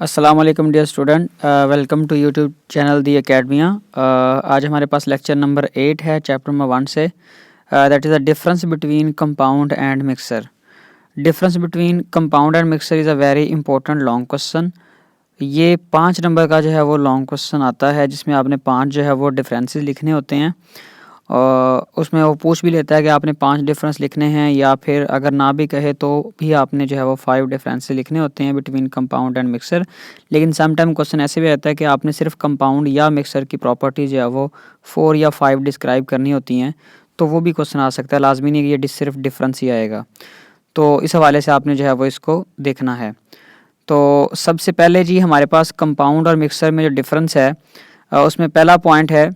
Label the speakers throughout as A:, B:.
A: अस्सलाम वालेकुम dear student, welcome to YouTube channel the Academia. आज हमारे पास लेक्चर नंबर 8 है चैप्टर नंबर 1 से, that is the difference between compound and mixer. Difference between compound and mixer is a very important long question. ये 5 number का जो है वो long question आता है, जिसमें आपने 5 जो है वो डिफरेंसेस लिखने होते हैं। और उसमें वो पूछ भी लेता है कि आपने 5 डिफरेंस लिखने हैं, या फिर अगर ना भी कहे तो भी आपने जो है वो 5 डिफरेंसेस लिखने होते हैं बिटवीन कंपाउंड एंड मिक्सर। लेकिन सम टाइम क्वेश्चन ऐसे भी रहता है कि आपने सिर्फ कंपाउंड या मिक्सर की प्रॉपर्टीज़ जो है वो 4 या 5 डिस्क्राइब करनी होती हैं, तो वो भी क्वेश्चन आ सकता है। लाजमी नहीं कि ये सिर्फ डिफरेंस ही आएगा, तो इस हवाले से आपने जो है वो इसको देखना है। तो सबसे पहले जी हमारे पास कंपाउंड और मिक्सर में जो डिफरेंस है, उसमें पहला पॉइंट है,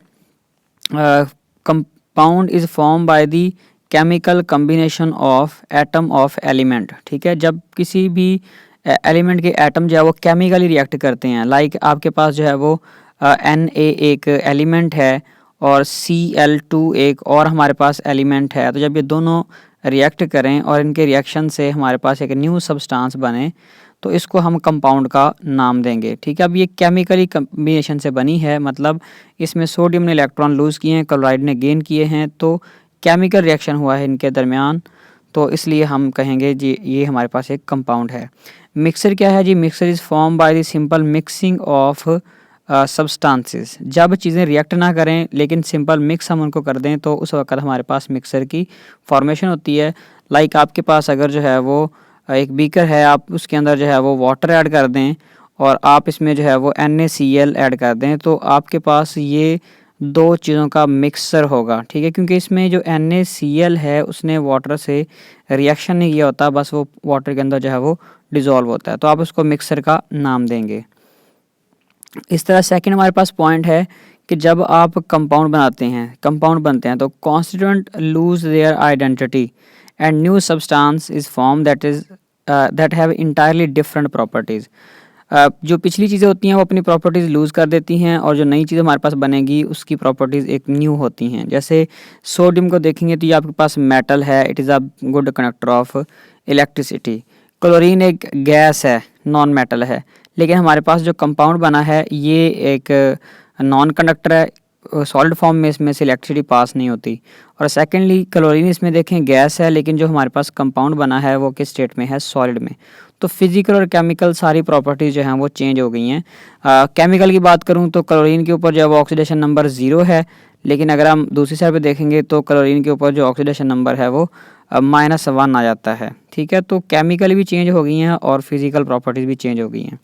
A: compound is form by the chemical combination of atom of element. ठीक है, जब किसी भी एलिमेंट के एटम जो है वो केमिकली रिएक्ट करते हैं, लाइक आपके पास जो है वो Na एक एलिमेंट है और Cl2 एक और हमारे पास एलिमेंट है, तो जब ये दोनों रिएक्ट करें और इनके रिएक्शन से हमारे पास एक न्यू सब्सटेंस बने, तो इसको हम कंपाउंड का नाम देंगे। ठीक है, अब ये केमिकली कम्बिनेशन से बनी है, मतलब इसमें सोडियम ने इलेक्ट्रॉन लूज़ किए हैं, क्लोराइड ने गेन किए हैं, तो केमिकल रिएक्शन हुआ है इनके दरमियान, तो इसलिए हम कहेंगे जी ये हमारे पास एक कंपाउंड है। मिक्सर क्या है जी? Mixer is form by the simple mixing of substances. जब चीज़ें रिएक्ट ना करें लेकिन सिंपल मिक्स हम उनको कर दें, तो उस वक्त हमारे पास मिक्सर की फॉर्मेशन होती है। लाइक आपके पास अगर जो है वो एक बीकर है, आप उसके अंदर जो है वो वाटर ऐड कर दें और आप इसमें जो है वो NaCl ऐड कर दें, तो आपके पास ये दो चीज़ों का मिक्सर होगा। ठीक है, क्योंकि इसमें जो NaCl है उसने वाटर से रिएक्शन नहीं किया होता, बस वो वाटर के अंदर जो है वो डिज़ोल्व होता है, तो आप उसको मिक्सर का नाम देंगे। इस तरह सेकंड हमारे पास पॉइंट है कि जब आप कंपाउंड बनते हैं तो constituent lose their identity and new substance is form that have entirely different properties. जो पिछली चीज़ें होती हैं वो अपनी प्रॉपर्टीज़ लूज़ कर देती हैं, और जो नई चीज़ हमारे पास बनेगी उसकी प्रॉपर्टीज़ एक न्यू होती हैं। जैसे सोडियम को देखेंगे तो ये आपके पास मेटल है, it is a good conductor of electricity. Chlorine एक गैस है, नॉन मेटल है, लेकिन हमारे पास जो कंपाउंड बना है ये एक नॉन कंडक्टर है, सॉलिड फॉर्म में इसमें से इलेक्ट्रिसिटी पास नहीं होती। और सेकेंडली क्लोरीन इसमें देखें गैस है, लेकिन जो हमारे पास कंपाउंड बना है वो किस स्टेट में है? सॉलिड में। तो फिजिकल और केमिकल सारी प्रॉपर्टीज़ जो हैं वो चेंज हो गई हैं। केमिकल की बात करूं तो क्लोरीन के ऊपर जो है वो ऑक्सीडेशन नंबर 0 है, लेकिन अगर हम दूसरी साइड पे देखेंगे तो क्लोरीन के ऊपर जो ऑक्सीडेशन नंबर है वो -1 आ जाता है। ठीक है, तो केमिकल भी चेंज हो गई हैं और फिजिकल प्रॉपर्टीज़ भी चेंज हो गई हैं।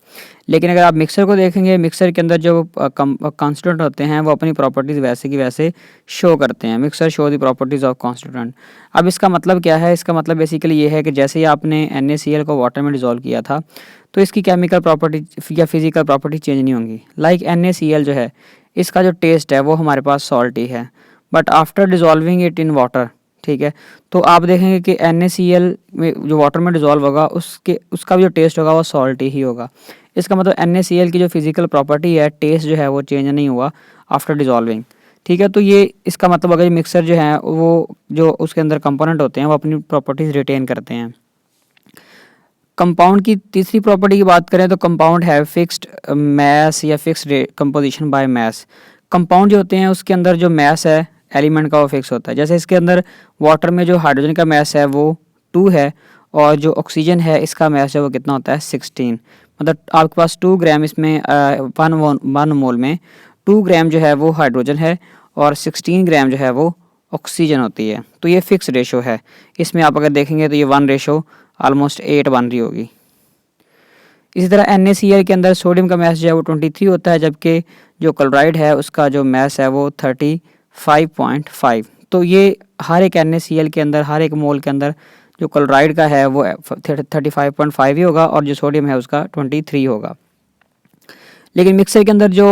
A: लेकिन अगर आप मिक्सर को देखेंगे, मिक्सर के अंदर जो कॉन्स्टिट्यूएंट होते हैं वो अपनी प्रॉपर्टीज़ वैसे की वैसे शो करते हैं। Mixer show the properties of constituent. अब इसका मतलब क्या है? इसका मतलब बेसिकली ये है कि जैसे ही आपने NaCl को वाटर में डिज़ोल्व किया था, तो इसकी केमिकल प्रॉपर्टी या फिजिकल प्रॉपर्टी चेंज नहीं होंगी। लाइक NaCl जो है, इसका जो टेस्ट है वो हमारे पास सॉल्टी है, but after dissolving it in water, ठीक है, तो आप देखेंगे कि NaCl में जो वाटर में डिज़ोल्व होगा उसका भी जो टेस्ट होगा वो सॉल्टी ही होगा। इसका मतलब NaCl की जो फिजिकल प्रॉपर्टी है, टेस्ट जो है वो चेंज नहीं हुआ आफ्टर डिज़ोल्विंग। ठीक है, तो ये इसका मतलब अगर मिक्सर जो है वो जो उसके अंदर कंपोनेंट होते हैं वो अपनी प्रॉपर्टीज़ रिटेन करते हैं। कंपाउंड की तीसरी प्रॉपर्टी की बात करें तो कंपाउंड है फिक्स्ड मैस या fixed composition by mass. Compound जो होते हैं उसके अंदर जो मैस है एलिमेंट का वो फिक्स होता है। जैसे इसके अंदर वाटर में जो हाइड्रोजन का मैस है वो 2 है, और जो ऑक्सीजन है इसका मैस है वो कितना होता है? 16। मतलब आपके पास 2 ग्राम इसमें 1 मोल में 2 ग्राम जो है वो हाइड्रोजन है और 16 ग्राम जो है वो ऑक्सीजन होती है। तो ये फिक्स रेशो है। इसमें आप अगर देखेंगे तो ये 1 रेशो ऑलमोस्ट 8 बन रही होगी। इसी तरह NaCl के अंदर सोडियम का मैस जो है वो 23 होता है, जबकि जो क्लोराइड है उसका जो मैस है वो 35.5। तो ये हर एक NaCl के अंदर, हर एक मोल के अंदर जो क्लोराइड का है वो 35.5 ही होगा, और जो सोडियम है उसका 23 होगा। लेकिन मिक्सर के अंदर जो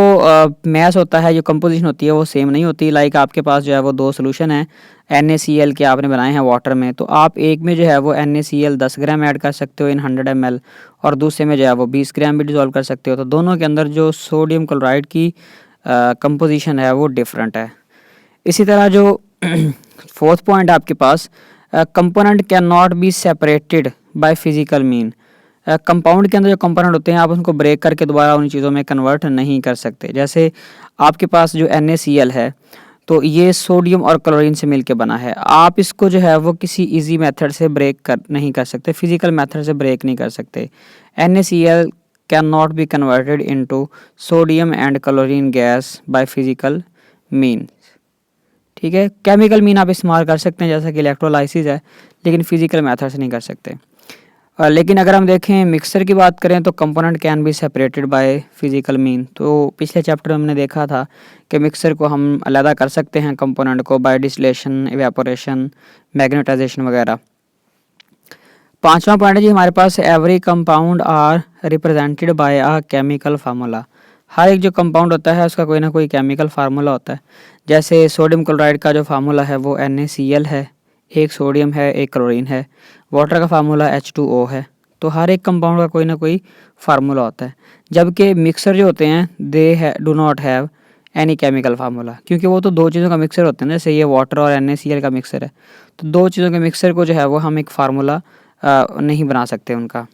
A: मैस होता है, जो कंपोजिशन होती है वो सेम नहीं होती। लाइक आपके पास जो है वो 2 सोल्यूशन है NaCl के आपने बनाए हैं वाटर में, तो आप एक में जो है वो NaCl 10 ग्राम ऐड कर सकते हो इन 100 ml, और दूसरे में जो है वो 20 ग्राम भी डिज़ोल्व कर सकते हो। तो दोनों के अंदर जो सोडियम क्लोराइड की कंपोजिशन है वो डिफरेंट है। इसी तरह जो फोर्थ पॉइंट आपके पास, component cannot be separated by physical mean. Compound के अंदर जो कंपोनेंट होते हैं आप उनको ब्रेक करके दोबारा उन चीज़ों में कन्वर्ट नहीं कर सकते। जैसे आपके पास जो NaCl है तो ये सोडियम और क्लोरीन से मिलके बना है। आप इसको जो है वो किसी इजी मेथड से ब्रेक कर नहीं कर सकते, फिजिकल मेथड से ब्रेक नहीं कर सकते। NaCl can not be converted into sodium and chlorine gas bye physical mean. ठीक है, केमिकल मीन आप इस्तेमाल कर सकते हैं जैसा कि इलेक्ट्रोलाइसिस है, लेकिन फिजिकल मेथड से नहीं कर सकते। लेकिन अगर हम देखें मिक्सर की बात करें तो component can be separated by physical mean. तो पिछले चैप्टर में हमने देखा था कि मिक्सर को हम अलग कर सकते हैं कंपोनेंट को बाय डिस्टिलेशन, इवेपोरेशन, मैग्नेटाइजेशन वगैरह। पांचवा पॉइंट है जी हमारे पास, every compound are represented by a chemical formula. हर एक जो कंपाउंड होता है उसका कोई ना कोई केमिकल फार्मूला होता है। जैसे सोडियम क्लोराइड का जो फार्मूला है वो NaCl है, एक सोडियम है, एक क्लोरीन है। वाटर का फार्मूला H2O है। तो हर एक कंपाउंड का कोई ना कोई फार्मूला होता है। जबकि मिक्सर जो होते हैं they do not have any chemical formula, क्योंकि वो तो दो चीज़ों का मिक्सर होते हैं ना, जैसे ये वाटर और NaCl का मिक्सर है। तो दो चीज़ों के मिक्सर को जो है वो हम एक फार्मूला नहीं बना सकते उनका।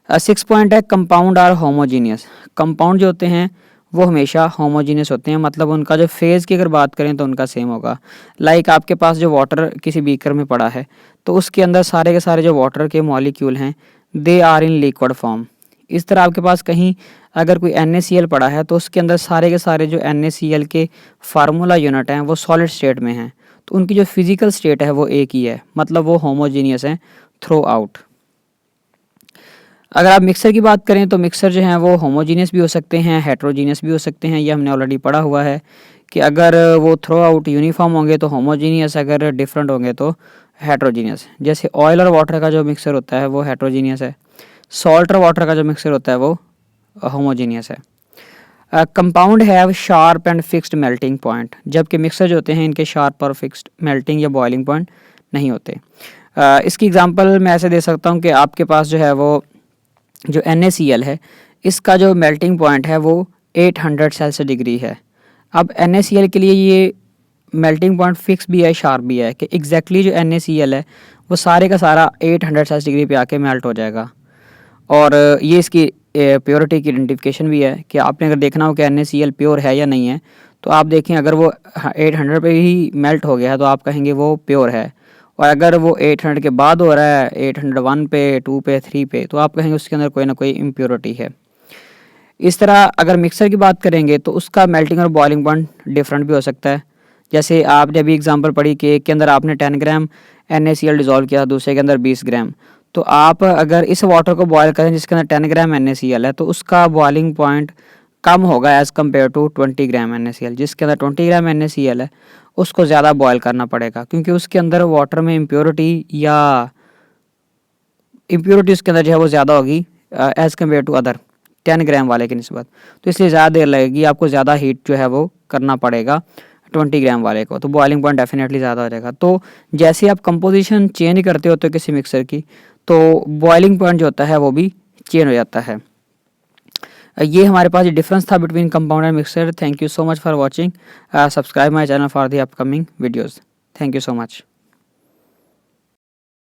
A: 6 पॉइंट है, कंपाउंड आर होमोजीनियस। कंपाउंड जो होते हैं वो हमेशा होमोजीनियस होते हैं, मतलब उनका जो फेज़ की अगर बात करें तो उनका सेम होगा। लाइक आपके पास जो वाटर किसी बीकर में पड़ा है तो उसके अंदर सारे के सारे जो वाटर के मॉलिक्यूल हैं they are in liquid form. इस तरह आपके पास कहीं अगर कोई NaCl पड़ा है तो उसके अंदर सारे के सारे जो NaCl के फार्मूला यूनिट हैं वो सॉलिड स्टेट में हैं। तो उनकी जो फिजिकल स्टेट है वो एक ही है, मतलब वो होमोजीनियस हैं थ्रू आउट। अगर आप मिक्सर की बात करें तो मिक्सर जो हैं वो होमोजीनियस भी हो सकते हैं, हेट्रोजीनियस भी हो सकते हैं। ये हमने ऑलरेडी पढ़ा हुआ है कि अगर वो थ्रू आउट यूनिफॉर्म होंगे तो होमोजीनियस, अगर डिफरेंट होंगे तो हेट्रोजीनियस। जैसे ऑयल और वाटर का जो मिक्सर होता है वो हेट्रोजीनियस है, सॉल्ट और वाटर का जो मिक्सर होता है वो होमोजीनियस है। Compound have sharp and fixed melting point, जबकि मिक्सर जो होते हैं इनके शार्प और फिक्स्ड मेल्टिंग या बॉइलिंग पॉइंट नहीं होते। इसकी एग्जांपल मैं ऐसे दे सकता हूँ कि आपके पास जो है वो जो NaCl है इसका जो मेल्टिंग पॉइंट है वो 800 सेल्सियस डिग्री है। अब NaCl के लिए ये मेल्टिंग पॉइंट फिक्स भी है, शार्प भी है कि एग्जैक्टली जो NaCl है वो सारे का सारा 800 सेल्सियस डिग्री पे आके मेल्ट हो जाएगा। और ये इसकी प्योरिटी की आइडेंटिफिकेशन भी है कि आपने अगर देखना हो कि NaCl प्योर है या नहीं है तो आप देखें अगर वो 800 पे ही मेल्ट हो गया है तो आप कहेंगे वो प्योर है, और अगर वो 800 के बाद हो रहा है 801 पे, 2 पे, 3 पे, तो आप कहेंगे उसके अंदर कोई ना कोई इम्प्योरिटी है। इस तरह अगर मिक्सर की बात करेंगे तो उसका मेल्टिंग और बॉइलिंग पॉइंट डिफरेंट भी हो सकता है। जैसे आपने अभी एग्जांपल पढ़ी कि एक के अंदर आपने 10 ग्राम NaCl डिज़ोल्व किया, दूसरे के अंदर 20 ग्राम। तो आप अगर इस वाटर को बॉयल करें जिसके अंदर 10 ग्राम NaCl है तो उसका बॉइलिंग पॉइंट कम होगा as compare to 20 gram NaCl। जिसके अंदर 20 ग्राम NaCl है उसको ज़्यादा बॉयल करना पड़ेगा, क्योंकि उसके अंदर वाटर में इम्प्योरिटी उसके अंदर जो है वो ज़्यादा होगी एज़ कम्पेयर टू अदर 10 ग्राम वाले की निस्बत। तो इसलिए ज़्यादा देर लगेगी, आपको ज़्यादा हीट जो है वो करना पड़ेगा 20 ग्राम वाले को, तो बॉइलिंग पॉइंट डेफिनेटली ज़्यादा हो जाएगा। तो जैसे आप कंपोजिशन चेंज करते होते हो किसी मिक्सर की तो बॉइलिंग पॉइंट जो होता है वो भी चेंज हो जाता है। ये हमारे पास डिफरेंस था between compound and mixer. Thank you so much for watching. Subscribe my channel for the upcoming videos. Thank you so much.